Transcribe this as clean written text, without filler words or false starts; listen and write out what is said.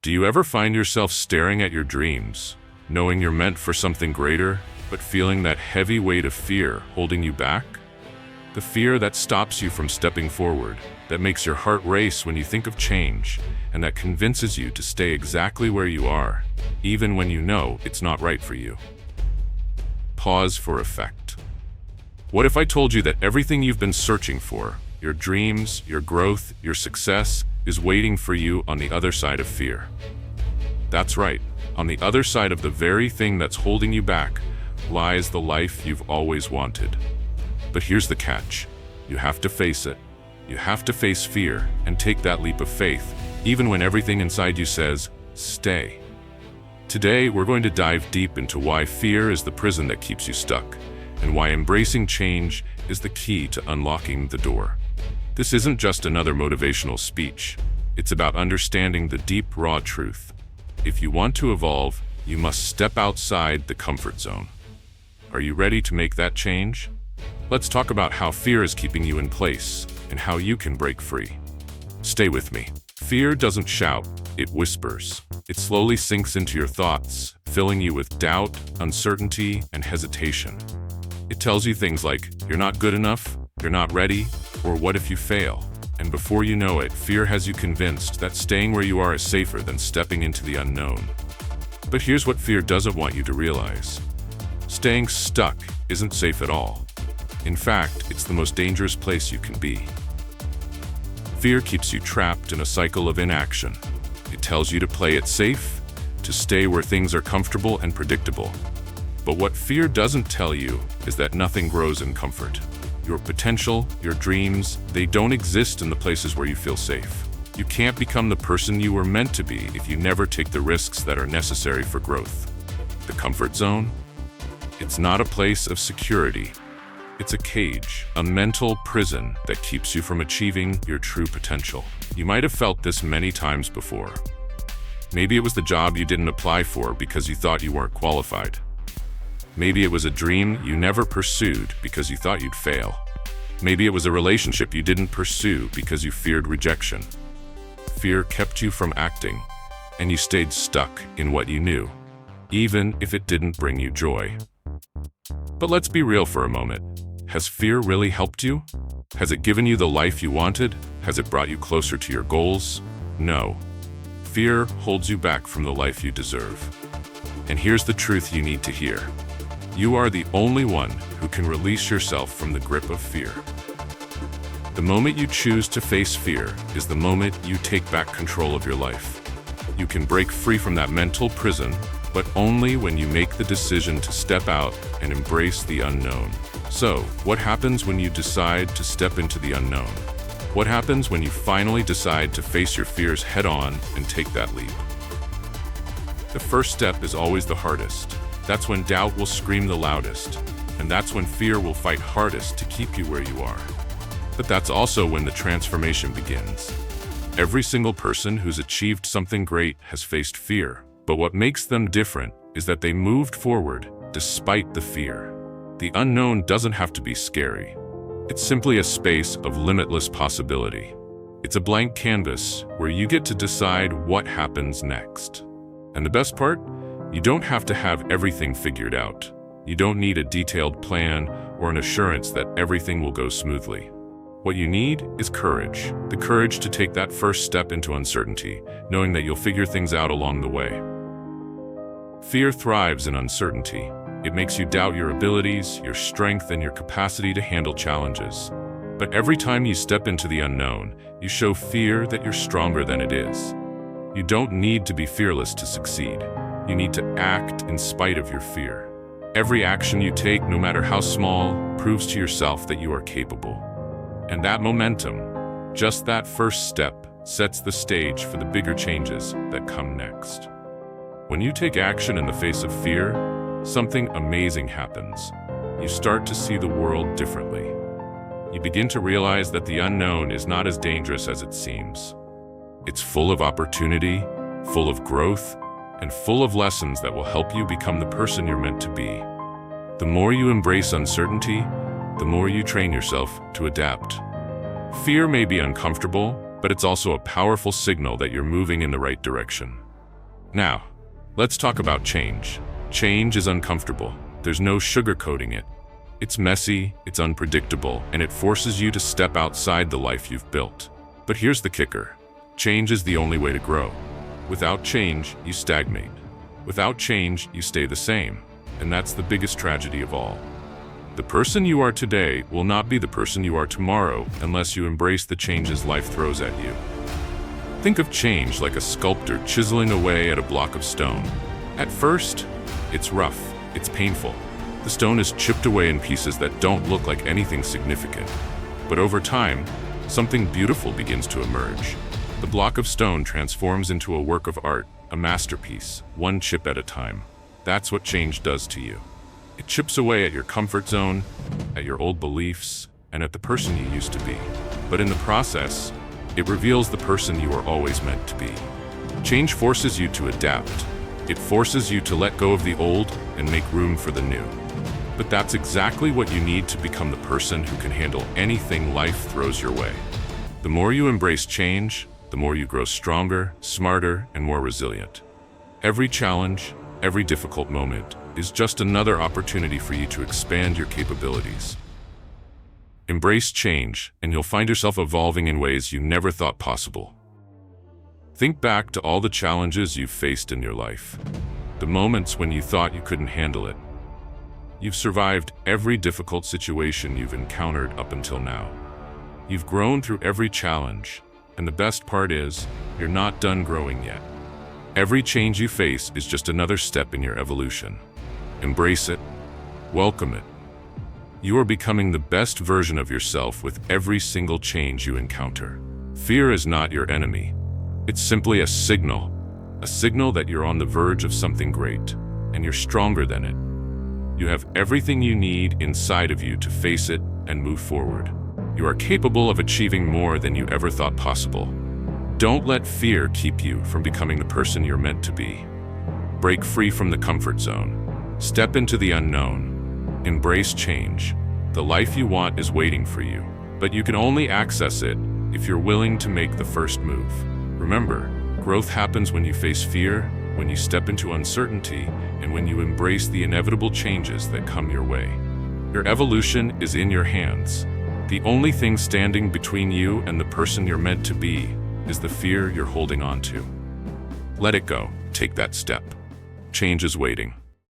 Do you ever find yourself staring at your dreams, knowing you're meant for something greater, but feeling that heavy weight of fear holding you back? The fear that stops you from stepping forward, that makes your heart race when you think of change, and that convinces you to stay exactly where you are, even when you know it's not right for you. Pause for effect. What if I told you that everything you've been searching for, your dreams, your growth, your success, is waiting for you on the other side of fear? That's right. On the other side of the very thing that's holding you back lies the life you've always wanted. But here's the catch. You have to face it. You have to face fear and take that leap of faith, even when everything inside you says, stay. Today, we're going to dive deep into why fear is the prison that keeps you stuck, and why embracing change is the key to unlocking the door. This isn't just another motivational speech. It's about understanding the deep, raw truth. If you want to evolve, you must step outside the comfort zone. Are you ready to make that change? Let's talk about how fear is keeping you in place and how you can break free. Stay with me. Fear doesn't shout, it whispers. It slowly sinks into your thoughts, filling you with doubt, uncertainty, and hesitation. It tells you things like, you're not good enough, you're not ready, or what if you fail? And before you know it, fear has you convinced that staying where you are is safer than stepping into the unknown. But here's what fear doesn't want you to realize. Staying stuck isn't safe at all. In fact, it's the most dangerous place you can be. Fear keeps you trapped in a cycle of inaction. It tells you to play it safe, to stay where things are comfortable and predictable. But what fear doesn't tell you is that nothing grows in comfort. Your potential, your dreams, they don't exist in the places where you feel safe. You can't become the person you were meant to be if you never take the risks that are necessary for growth. The comfort zone? It's not a place of security. It's a cage, a mental prison that keeps you from achieving your true potential. You might have felt this many times before. Maybe it was the job you didn't apply for because you thought you weren't qualified. Maybe it was a dream you never pursued because you thought you'd fail. Maybe it was a relationship you didn't pursue because you feared rejection. Fear kept you from acting, and you stayed stuck in what you knew, even if it didn't bring you joy. But let's be real for a moment. Has fear really helped you? Has it given you the life you wanted? Has it brought you closer to your goals? No. Fear holds you back from the life you deserve. And here's the truth you need to hear. You are the only one who can release yourself from the grip of fear. The moment you choose to face fear is the moment you take back control of your life. You can break free from that mental prison, but only when you make the decision to step out and embrace the unknown. So, what happens when you decide to step into the unknown? What happens when you finally decide to face your fears head-on and take that leap? The first step is always the hardest. That's when doubt will scream the loudest, and that's when fear will fight hardest to keep you where you are. But that's also when the transformation begins. Every single person who's achieved something great has faced fear, but what makes them different is that they moved forward despite the fear. The unknown doesn't have to be scary. It's simply a space of limitless possibility. It's a blank canvas where you get to decide what happens next. And the best part? You don't have to have everything figured out. You don't need a detailed plan or an assurance that everything will go smoothly. What you need is courage. The courage to take that first step into uncertainty, knowing that you'll figure things out along the way. Fear thrives in uncertainty. It makes you doubt your abilities, your strength, and your capacity to handle challenges. But every time you step into the unknown, you show fear that you're stronger than it is. You don't need to be fearless to succeed. You need to act in spite of your fear. Every action you take, no matter how small, proves to yourself that you are capable. And that momentum, just that first step, sets the stage for the bigger changes that come next. When you take action in the face of fear, something amazing happens. You start to see the world differently. You begin to realize that the unknown is not as dangerous as it seems. It's full of opportunity, full of growth, and full of lessons that will help you become the person you're meant to be. The more you embrace uncertainty, the more you train yourself to adapt. Fear may be uncomfortable, but it's also a powerful signal that you're moving in the right direction. Now, let's talk about change. Change is uncomfortable. There's no sugarcoating it. It's messy, it's unpredictable, and it forces you to step outside the life you've built. But here's the kicker. Change is the only way to grow. Without change, you stagnate. Without change, you stay the same. And that's the biggest tragedy of all. The person you are today will not be the person you are tomorrow unless you embrace the changes life throws at you. Think of change like a sculptor chiseling away at a block of stone. At first, it's rough, it's painful. The stone is chipped away in pieces that don't look like anything significant. But over time, something beautiful begins to emerge. The block of stone transforms into a work of art, a masterpiece, one chip at a time. That's what change does to you. It chips away at your comfort zone, at your old beliefs, and at the person you used to be. But in the process, it reveals the person you were always meant to be. Change forces you to adapt. It forces you to let go of the old and make room for the new. But that's exactly what you need to become the person who can handle anything life throws your way. The more you embrace change, the more you grow stronger, smarter, and more resilient. Every challenge, every difficult moment is just another opportunity for you to expand your capabilities. Embrace change, and you'll find yourself evolving in ways you never thought possible. Think back to all the challenges you've faced in your life, the moments when you thought you couldn't handle it. You've survived every difficult situation you've encountered up until now. You've grown through every challenge, and the best part is, you're not done growing yet. Every change you face is just another step in your evolution. Embrace it, welcome it. You are becoming the best version of yourself with every single change you encounter. Fear is not your enemy. It's simply a signal that you're on the verge of something great, and you're stronger than it. You have everything you need inside of you to face it and move forward. You are capable of achieving more than you ever thought possible. Don't let fear keep you from becoming the person you're meant to be. Break free from the comfort zone. Step into the unknown. Embrace change. The life you want is waiting for you, but you can only access it if you're willing to make the first move. Remember, growth happens when you face fear, when you step into uncertainty, and when you embrace the inevitable changes that come your way. Your evolution is in your hands. The only thing standing between you and the person you're meant to be is the fear you're holding on to. Let it go. Take that step. Change is waiting.